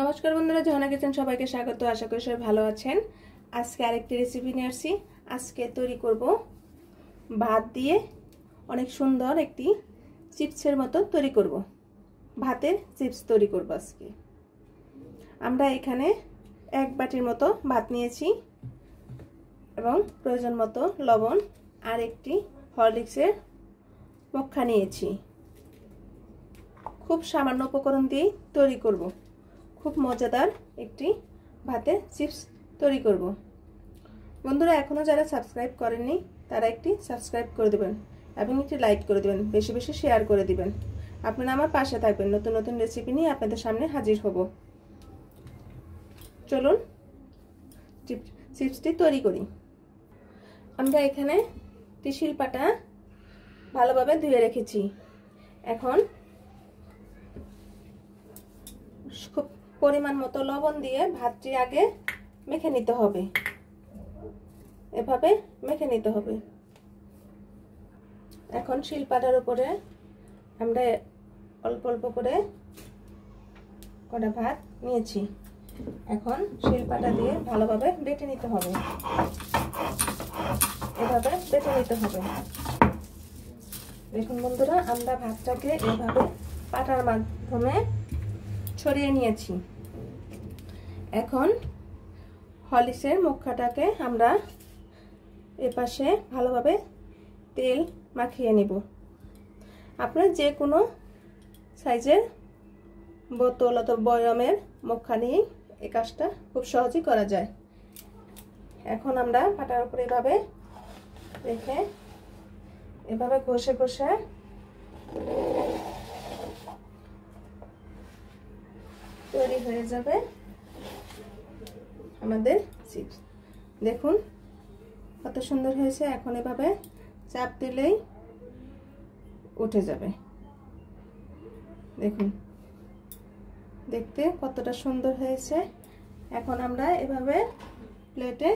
নমস্কার বন্ধুরা, ঝর্ণা কিচেন সবাইকে স্বাগত। আশা করি সবাই ভালো আছেন। আজকে আরেকটি রেসিপি নিয়ে আসছি। আজকে তৈরি করব ভাত দিয়ে অনেক সুন্দর একটি চিপসের মতো তৈরি করব। ভাতের চিপস তৈরি করব আজকে। আমরা এখানে এক বাটির মতো ভাত নিয়েছি এবং প্রয়োজন মতো লবণ আর একটি হরলিক্সের মক্কা নিয়েছি। খুব সামান্য উপকরণ দিয়েই তৈরি করব। খুব মজাদার একটি ভাতের চিপস তৈরি করব। বন্ধুরা, এখনও যারা সাবস্ক্রাইব করেননি তারা একটি সাবস্ক্রাইব করে দেবেন এবং একটি লাইক করে দেবেন, বেশি বেশি শেয়ার করে দিবেন। আপনারা আমার পাশে থাকবেন, নতুন নতুন রেসিপি নিয়ে আপনাদের সামনে হাজির হব। চলুন চিপসটি তৈরি করি। আমরা এখানে টিসিল পাটা ভালোভাবে ধুয়ে রেখেছি। এখন খুব পরিমাণ মতো লবণ দিয়ে ভাতটি আগে মেখে নিতে হবে। এভাবে মেখে নিতে হবে। এখন শিলপাটার উপরে আমরা অল্প অল্প করে কটা ভাত নিয়েছি। এখন শিলপাটা দিয়ে ভালোভাবে বেটে নিতে হবে। এভাবে বেটে নিতে হবে। দেখুন বন্ধুরা, আমরা ভাতটাকে এভাবে পাটার মাধ্যমে ছড়িয়ে নিয়েছি। এখন হরলিক্সের মুখাটাকে আমরা এপাশে ভালোভাবে তেল মাখিয়ে নেব। আপনারা যে কোনো সাইজের বোতল অথবা বয়মের মুখা নিয়ে এই কাজটা খুব সহজেই করা যায়। এখন আমরা পাটার উপরে এভাবে রেখে এভাবে ঘষে ঘষে তৈরি হয়ে যাবে আমাদের চিপস। দেখুন কত সুন্দর হয়েছে। এখন এভাবে চাপ দিলেই উঠে যাবে। দেখুন দেখতে কতটা সুন্দর হয়েছে। এখন আমরা এভাবে প্লেটে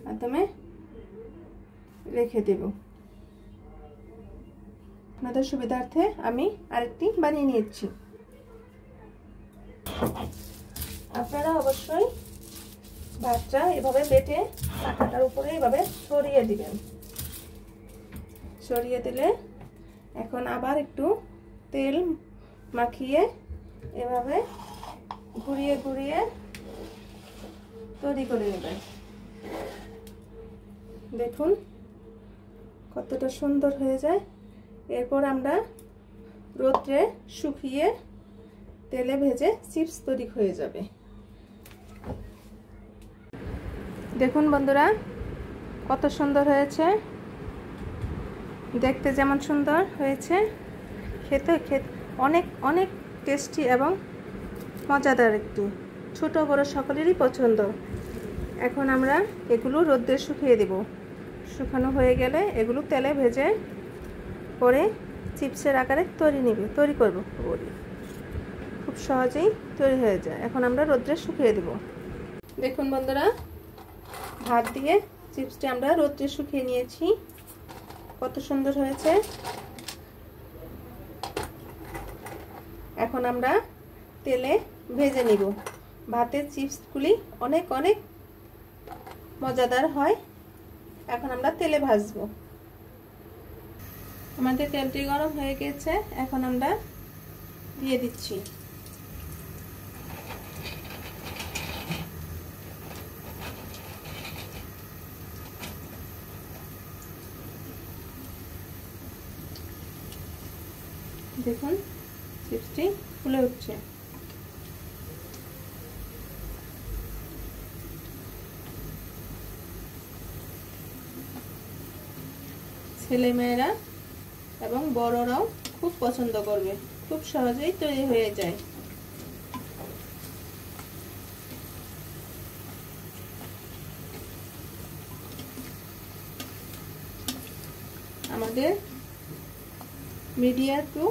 মাধ্যমে রেখে দেব। আপনাদের সুবিধার্থে আমি আরেকটি বানিয়ে নিয়েছি। আপনারা অবশ্যই ভাতটা এভাবে বেটে পাটাটার উপরে এভাবে ছড়িয়ে দিবেন। ছড়িয়ে দিলে এখন আবার একটু তেল মাখিয়ে এভাবে ঘুরিয়ে ঘুরিয়ে তৈরি করে নেবেন। দেখুন কতটা সুন্দর হয়ে যায়। এরপর আমরা রোদ্রে শুকিয়ে তেলে ভেজে চিপস তৈরি হয়ে যাবে। দেখুন বন্ধুরা কত সুন্দর হয়েছে। দেখতে যেমন সুন্দর হয়েছে, খেতে অনেক অনেক টেস্টি এবং মজাদার একটু। ছোট বড় সকলেরই পছন্দ। এখন আমরা এগুলো রোদ্রে শুকিয়ে দেব। শুকানো হয়ে গেলে এগুলো তেলে ভেজে পরে চিপসের আকারে তৈরি করব। খুব সহজেই তৈরি হয়ে যায়। এখন আমরা রোদ্রে শুকিয়ে দেব। দেখুন বন্ধুরা, ভাত দিয়ে চিপসটি আমরা রোদ্রে শুকিয়ে নিয়েছি। কত সুন্দর হয়েছে। এখন আমরা তেলে ভেজে নিব। ভাতের চিপসগুলি অনেক অনেক মজাদার হয়। এখন আমরা তেলে ভাজবো। আমাদের তেলটি গরম হয়ে গেছে। এখন আমরা দিয়ে দিচ্ছি। দেখুন চিপসটি ফুলে উঠছে। ছেলেমেয়েরা এবং বড়রাও খুব পছন্দ করবে। খুব সহজেই তৈরি হয়ে যায়। আমাদের মিডিয়াম টু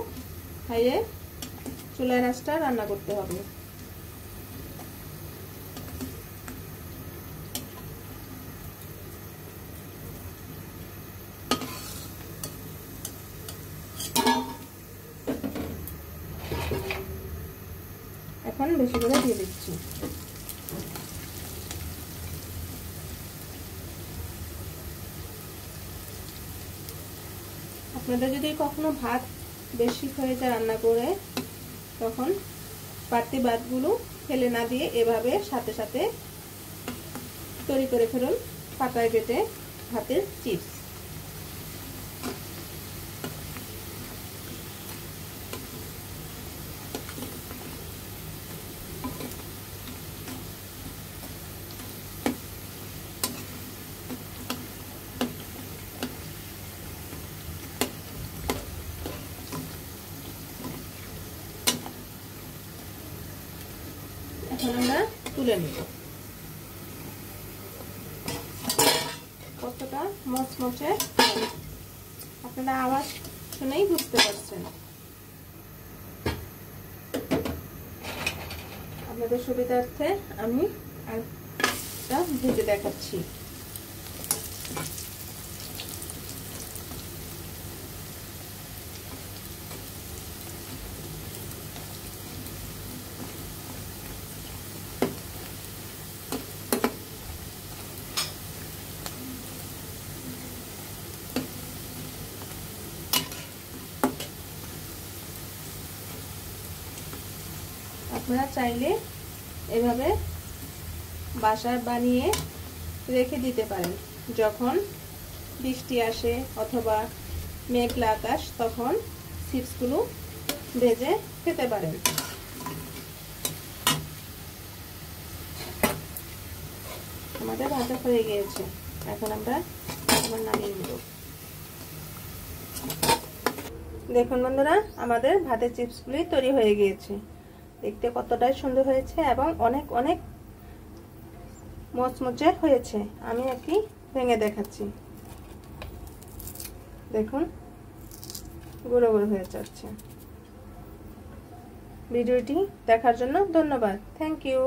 হাইয়ে চুলার আঁচটা রান্না করতে হবে। এখন বেশি করে দিয়ে দিচ্ছি। আপনাদের যদি কখনো ভাত বেশি হয়ে যায় রান্না করে, তখন বাড়তি ভাতগুলো ফেলে না দিয়ে এভাবে সাথে সাথে তৈরি করে ফেলুন পাতায় বেটে ভাতের চিপস। এখন আমরা তুলে নিব। কতটা মচমচে আপনারা আওয়াজ শুনেই বুঝতে পারছেন। আপনাদের সুবিধার্থে আমি আরেকটা ভেজে দেখাচ্ছি। আপনারা চাইলে এভাবে বাসায় বানিয়ে রেখে দিতে পারেন। যখন বৃষ্টি আসে অথবা মেঘলা আকাশ, তখন চিপসগুলো ভেজে খেতে পারেন। আমাদের ভাজা হয়ে গিয়েছে, এখন আমরা আবার নামিয়ে নেব। দেখুন বন্ধুরা, আমাদের ভাতের চিপসগুলি তৈরি হয়ে গিয়েছে। দেখতে কতটাই সুন্দর হয়েছে এবং অনেক অনেক মচমচে হয়েছে। আমি একটি ভেঙে দেখাচ্ছি। দেখুন গুঁড়ো গুঁড়ো হয়ে যাচ্ছে। ভিডিওটি দেখার জন্য ধন্যবাদ। Thank you.